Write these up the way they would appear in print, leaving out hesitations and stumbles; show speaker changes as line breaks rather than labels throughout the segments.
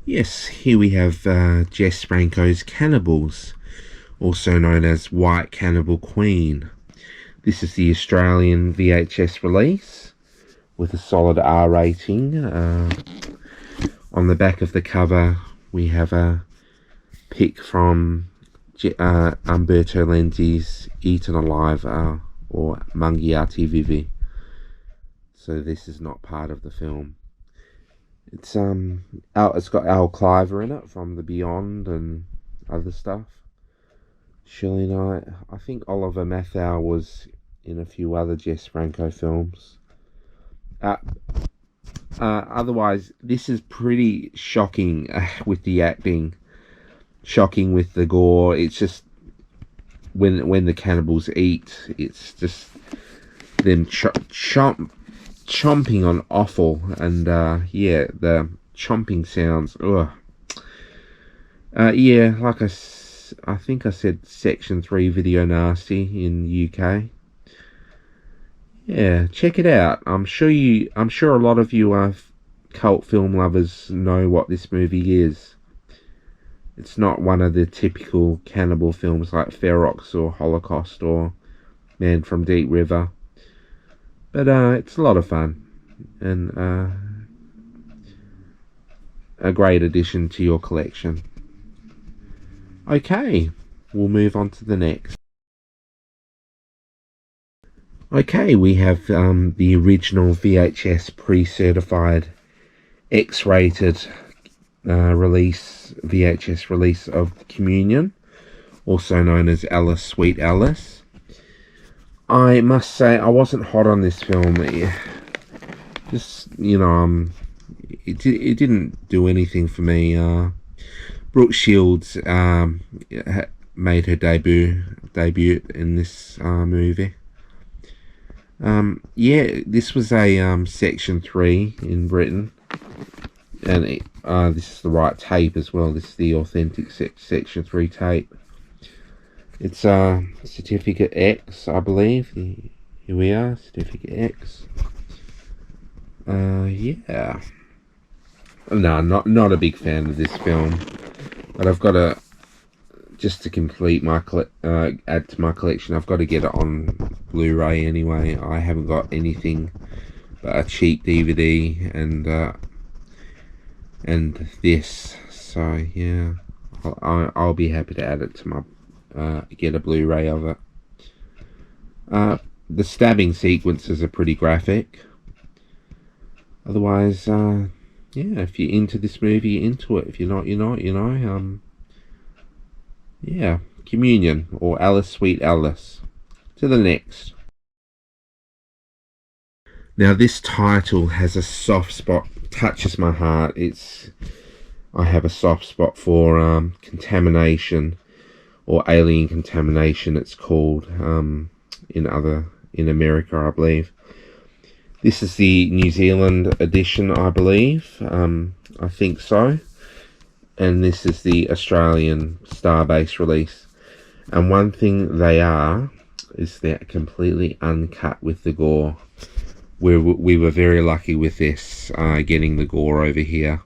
Yes, here we have Jess Franco's Cannibals, also known as White Cannibal Queen. This is the Australian VHS release with a solid R rating. On the back of the cover, we have a pic from Umberto Lenzi's Eaten Alive or Mangiati Vivi. So this is not part of the film. It's got Al Cliver in it from The Beyond and other stuff. Shirley Knight. I think Oliver Mathau was in a few other Jess Franco films. Otherwise, this is pretty shocking with the acting, shocking with the gore. It's just when the cannibals eat, it's just them chomping on offal, and yeah, the chomping sounds. Ugh. Yeah, like I think I said Section 3 video nasty in UK. Yeah, check it out. I'm sure a lot of you cult film lovers know what this movie is. It's not one of the typical cannibal films like Ferox or Holocaust or Man from Deep River. But it's a lot of fun and a great addition to your collection. Okay, we'll move on to the next. Okay, we have the original VHS pre-certified X-rated VHS release of Communion, also known as Alice Sweet Alice. I must say I wasn't hot on this film. Just, it didn't do anything for me. Brooke Shields made her debut in this movie. Yeah, this was a Section 3 in Britain, and this is the right tape as well. This is the authentic Section 3 tape. It's Certificate X, I believe. Here we are, Certificate X. Yeah. No, not a big fan of this film, but I've got to, just to complete my add to my collection, I've got to get it on Blu-ray anyway. I haven't got anything but a cheap DVD and this, so yeah, I'll be happy to add it to my get a Blu-ray of it. The stabbing sequences are pretty graphic. Otherwise, yeah, if you're into this movie, you're into it. If you're not, you're not, yeah, Communion, or Alice Sweet Alice. To the next. Now this title has a soft spot, touches my heart. I have a soft spot for Contamination, or Alien Contamination it's called in America, I believe. This is the New Zealand edition, I believe. I think so. And this is the Australian Starbase release. And one thing they are is they're completely uncut with the gore. We were very lucky with this, getting the gore over here.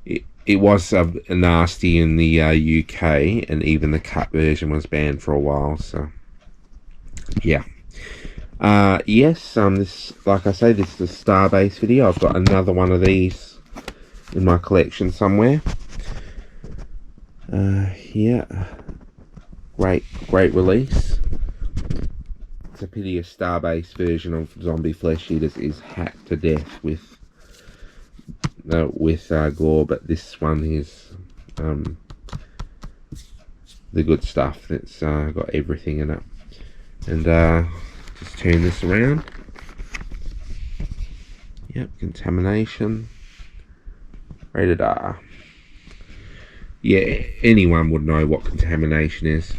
It was nasty in the UK, and even the cut version was banned for a while. So, yeah. Yes. This, like I say, this is a Starbase video. I've got another one of these in my collection somewhere. Yeah. Great release. It's a pity a Starbase version of Zombie Flesh Eaters is hacked to death with gore, but this one is the good stuff. That's got everything in it. And just turn this around. Yep, Contamination, rated R. Yeah, anyone would know what Contamination is.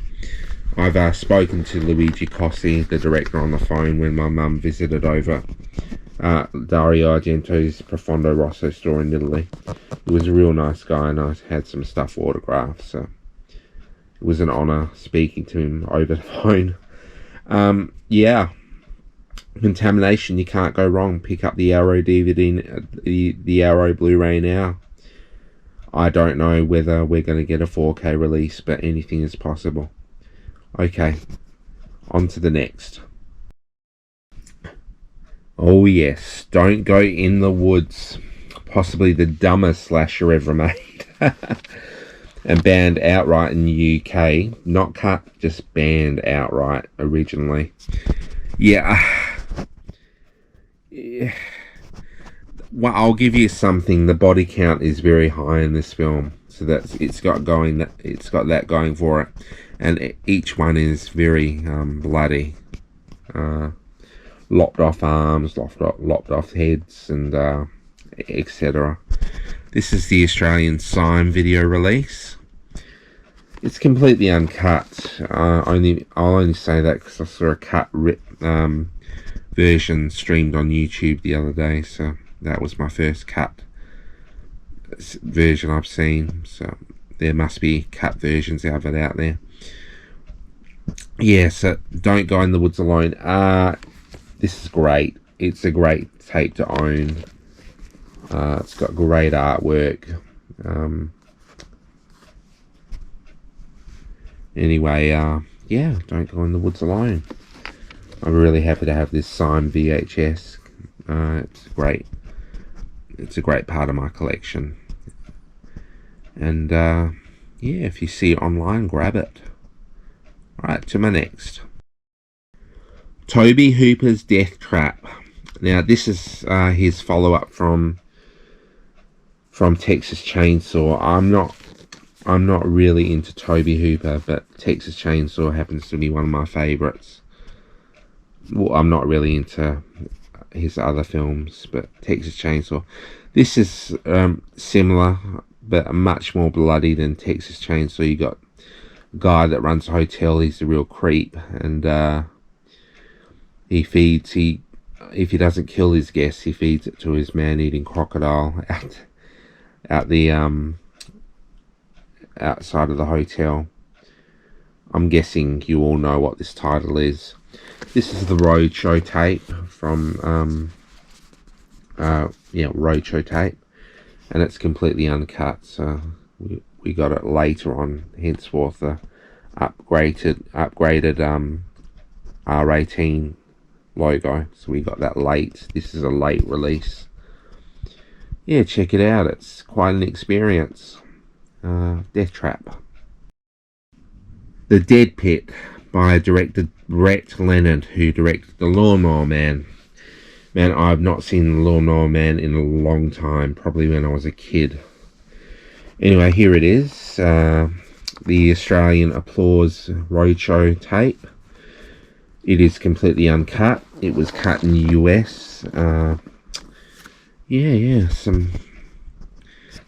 I've spoken to Luigi Cossi, the director, on the phone when my mum visited over Dario Argento's Profondo Rosso store in Italy. He was a real nice guy, and I had some stuff autographed, so it was an honour speaking to him over the phone. Yeah, Contamination, you can't go wrong. Pick up the Arrow DVD, the Arrow Blu-ray now. I don't know whether we're going to get a 4K release, but anything is possible. Okay, on to the next. Oh yes, Don't Go in the Woods. Possibly the dumbest slasher ever made. And banned outright in the UK. Not cut, just banned outright originally. Yeah. Yeah. Well, I'll give you something. The body count is very high in this film, so it's got that going for it, and each one is very bloody. Lopped off arms, lopped off heads, and etc. This is the Australian Sign video release. It's completely uncut. I'll only say that because I saw a cut version streamed on YouTube the other day, so that was my first cut version I've seen. So there must be cut versions of it out there. Yeah, so Don't Go in the Woods Alone. This is great. It's a great tape to own. It's got great artwork. Anyway, yeah, Don't Go in the Woods Alone. I'm really happy to have this signed VHS. It's great. It's a great part of my collection. And yeah, if you see it online, grab it. Alright, to my next. Tobe Hooper's Death Trap. Now, this is his follow-up from Texas Chainsaw. I'm not really into Tobe Hooper, but Texas Chainsaw happens to be one of my favourites. Well, I'm not really into his other films, but Texas Chainsaw. This is similar, but much more bloody than Texas Chainsaw. You got a guy that runs a hotel. He's a real creep, and if he doesn't kill his guests, he feeds it to his man-eating crocodile out the outside of the hotel. I'm guessing you all know what this title is. This is the Roadshow tape from Roadshow tape, and it's completely uncut. So we got it later on, henceforth the upgraded R18 logo. So we got that late. This is a late release. Yeah, check it out. It's quite an experience. Death Trap. The Dead Pit by director Brett Leonard, who directed The Lawnmower Man. Man, I've not seen The Lawnmower Man in a long time, probably when I was a kid. Anyway, here it is. The Australian Applause Roadshow tape. It is completely uncut. It was cut in the US.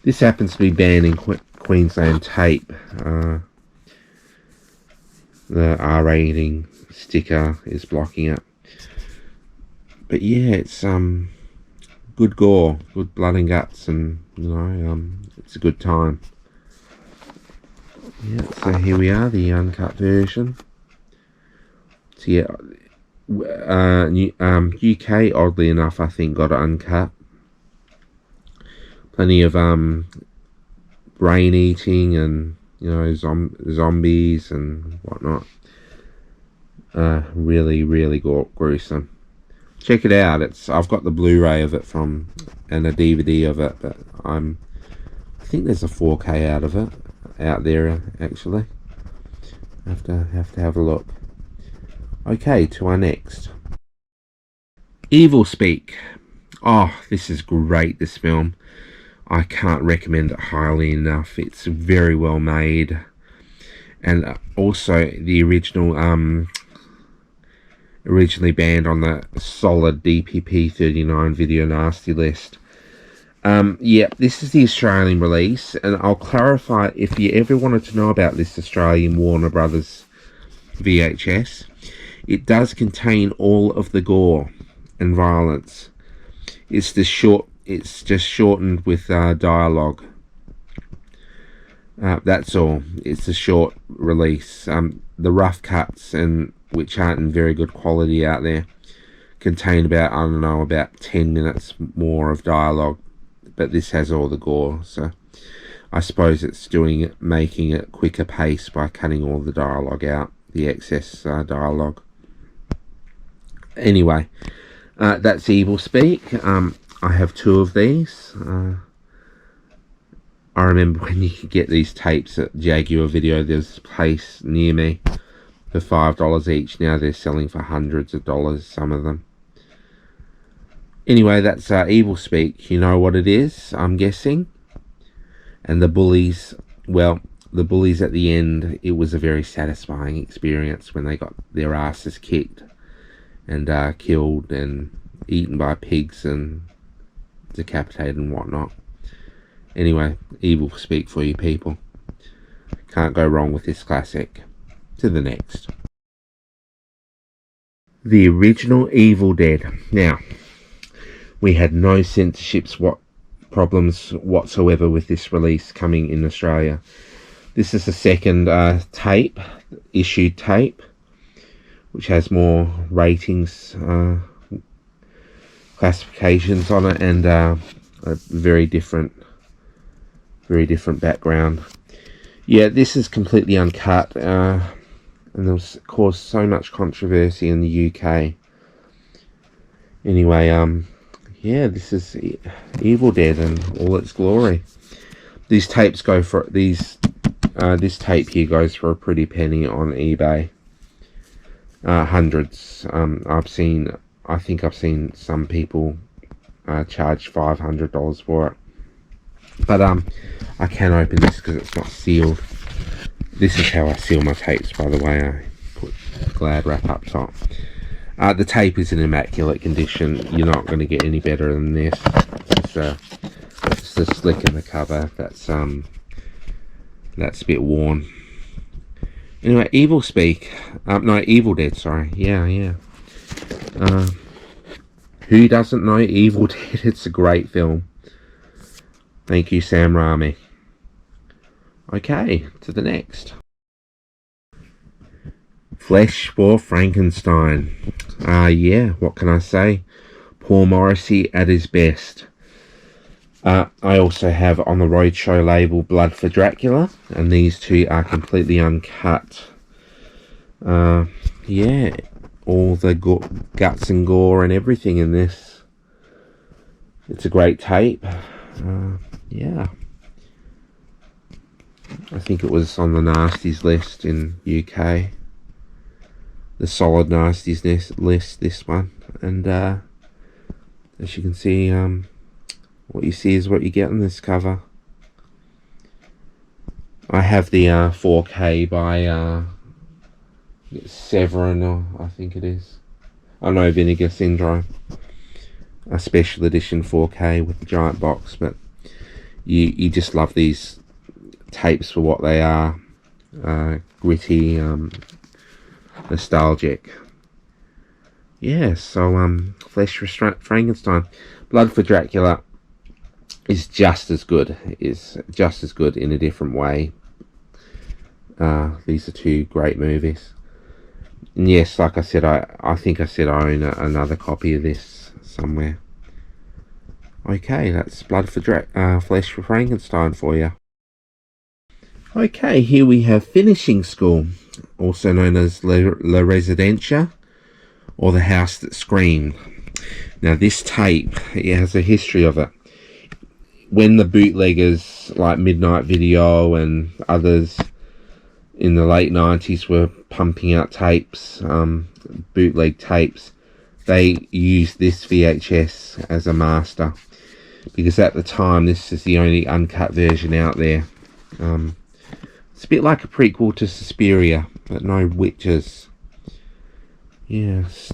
This happens to be banned in Queensland tape. The R rating sticker is blocking it. But yeah, it's good gore, good blood and guts, and it's a good time. Yeah, so here we are, the uncut version. So yeah, UK, oddly enough, I think got it uncut. Plenty of brain eating and zombies and whatnot. Really gruesome. Check it out. I've got the Blu-ray of it and a DVD of it, but I think there's a 4K out there actually. Have to have a look. Okay, to our next. Evil Speak. Oh, this is great, this film. I can't recommend it highly enough. It's very well made. And also the originally banned on the solid DPP 39 video nasty list. Yeah, this is the Australian release, and I'll clarify, if you ever wanted to know about this Australian Warner Brothers VHS, it does contain all of the gore and violence. It's just shortened with dialogue. That's all. It's a short release. The rough cuts, and which aren't in very good quality out there, contain about 10 minutes more of dialogue, but this has all the gore. So I suppose it's making it quicker pace by cutting all the dialogue out, the excess dialogue. Anyway, that's Evil Speak. I have 2 of these. I remember when you could get these tapes at Jaguar Video. There's a place near me for $5 each. Now they're selling for hundreds of dollars, some of them. Anyway, that's Evil Speak. You know what it is, I'm guessing. And the bullies, well, the bullies at the end, it was a very satisfying experience when they got their asses kicked and killed and eaten by pigs and decapitated and whatnot. Anyway, Evil Speak for you people. Can't go wrong with this classic. To the next. The original Evil Dead. Now, we had no censorship problems whatsoever with this release coming in Australia. This is the second tape, issued tape, which has more ratings, classifications on it, and a very different background. Yeah, this is completely uncut, and it was caused so much controversy in the UK. Anyway, yeah, this is Evil Dead in all its glory. These tapes go for this tape here goes for a pretty penny on eBay. Hundreds. I think I've seen some people charge $500 for it. But I can open this because it's not sealed. This is how I seal my tapes, by the way. I put Glad wrap up top. The tape is in immaculate condition. You're not going to get any better than this. It's the slick in the cover. That's a bit worn. Anyway, Evil Speak. No, Evil Dead. Sorry. Yeah. Who doesn't know Evil Dead? It's a great film. Thank you, Sam Raimi. Okay, to the next. Flesh for Frankenstein. Yeah, what can I say? Paul Morrissey at his best. I also have on the Roadshow label Blood for Dracula, and these 2 are completely uncut. Yeah, all the guts and gore and everything in this. It's a great tape. Yeah. I think it was on the Nasties list in UK. The Solid Nasties list, this one. And as you can see, what you see is what you get on this cover. I have the 4K by Severin, or I think it is. Oh no, Vinegar Syndrome. A special edition 4K with the giant box, but you just love these tapes for what they are. Gritty, nostalgic. Yeah, so Flesh for Frankenstein. Blood for Dracula is just as good. Is just as good in a different way. These are 2 great movies. And yes, like I said, I think I said I own another copy of this somewhere. Okay, that's Blood for Flesh for Frankenstein for you. Okay, here we have Finishing School, also known as La Residencia, or The House That Screamed. Now this tape, it has a history of it. When the bootleggers like Midnight Video and others in the late 90s were pumping out tapes, bootleg tapes, they used this VHS as a master, because at the time this is the only uncut version out there. It's a bit like a prequel to Suspiria, but no witches. Yes,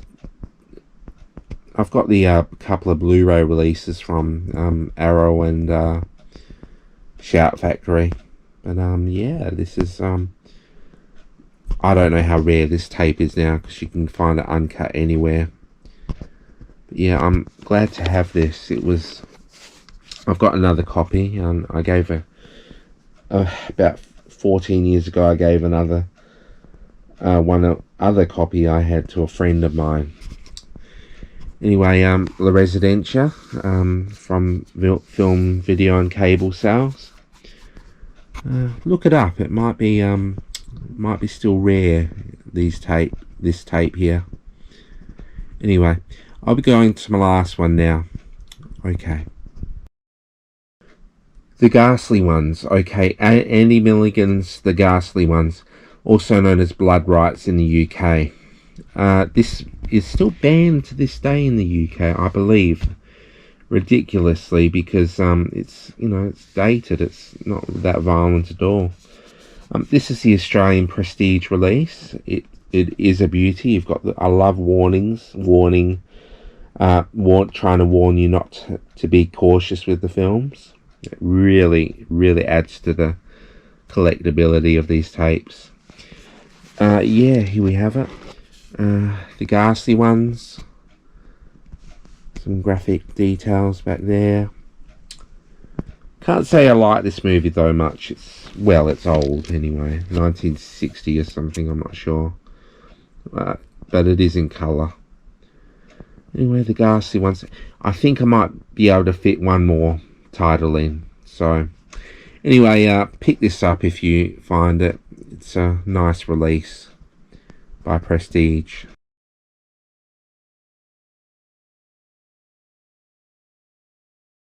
I've got the couple of Blu-ray releases from Arrow and Shout Factory, but yeah, this is I don't know how rare this tape is now, because you can find it uncut anywhere. But yeah, I'm glad to have this. I've got another copy, and I gave about 14 years ago, I gave another other copy I had to a friend of mine. Anyway, La Residencia, from Film, Video and Cable Sales. Look it up. It might be still rare. This tape here. Anyway, I'll be going to my last one now. Okay. The Ghastly Ones. Okay, Andy Milligan's The Ghastly Ones, also known as Blood Rights in the UK. This is still banned to this day in the UK, I believe. Ridiculously, because it's it's dated. It's not that violent at all. This is the Australian Prestige release. It is a beauty. You've got I love warnings, trying to warn you not to be cautious with the films. It really adds to the collectability of these tapes. Yeah, here we have it. The Ghastly Ones. Some graphic details back there. Can't say I like this movie though much. It's old anyway, 1960 or something. I'm not sure, but it is in colour. Anyway, The Ghastly Ones. I think I might be able to fit one more title in. So anyway, pick this up if you find it. It's a nice release by Prestige.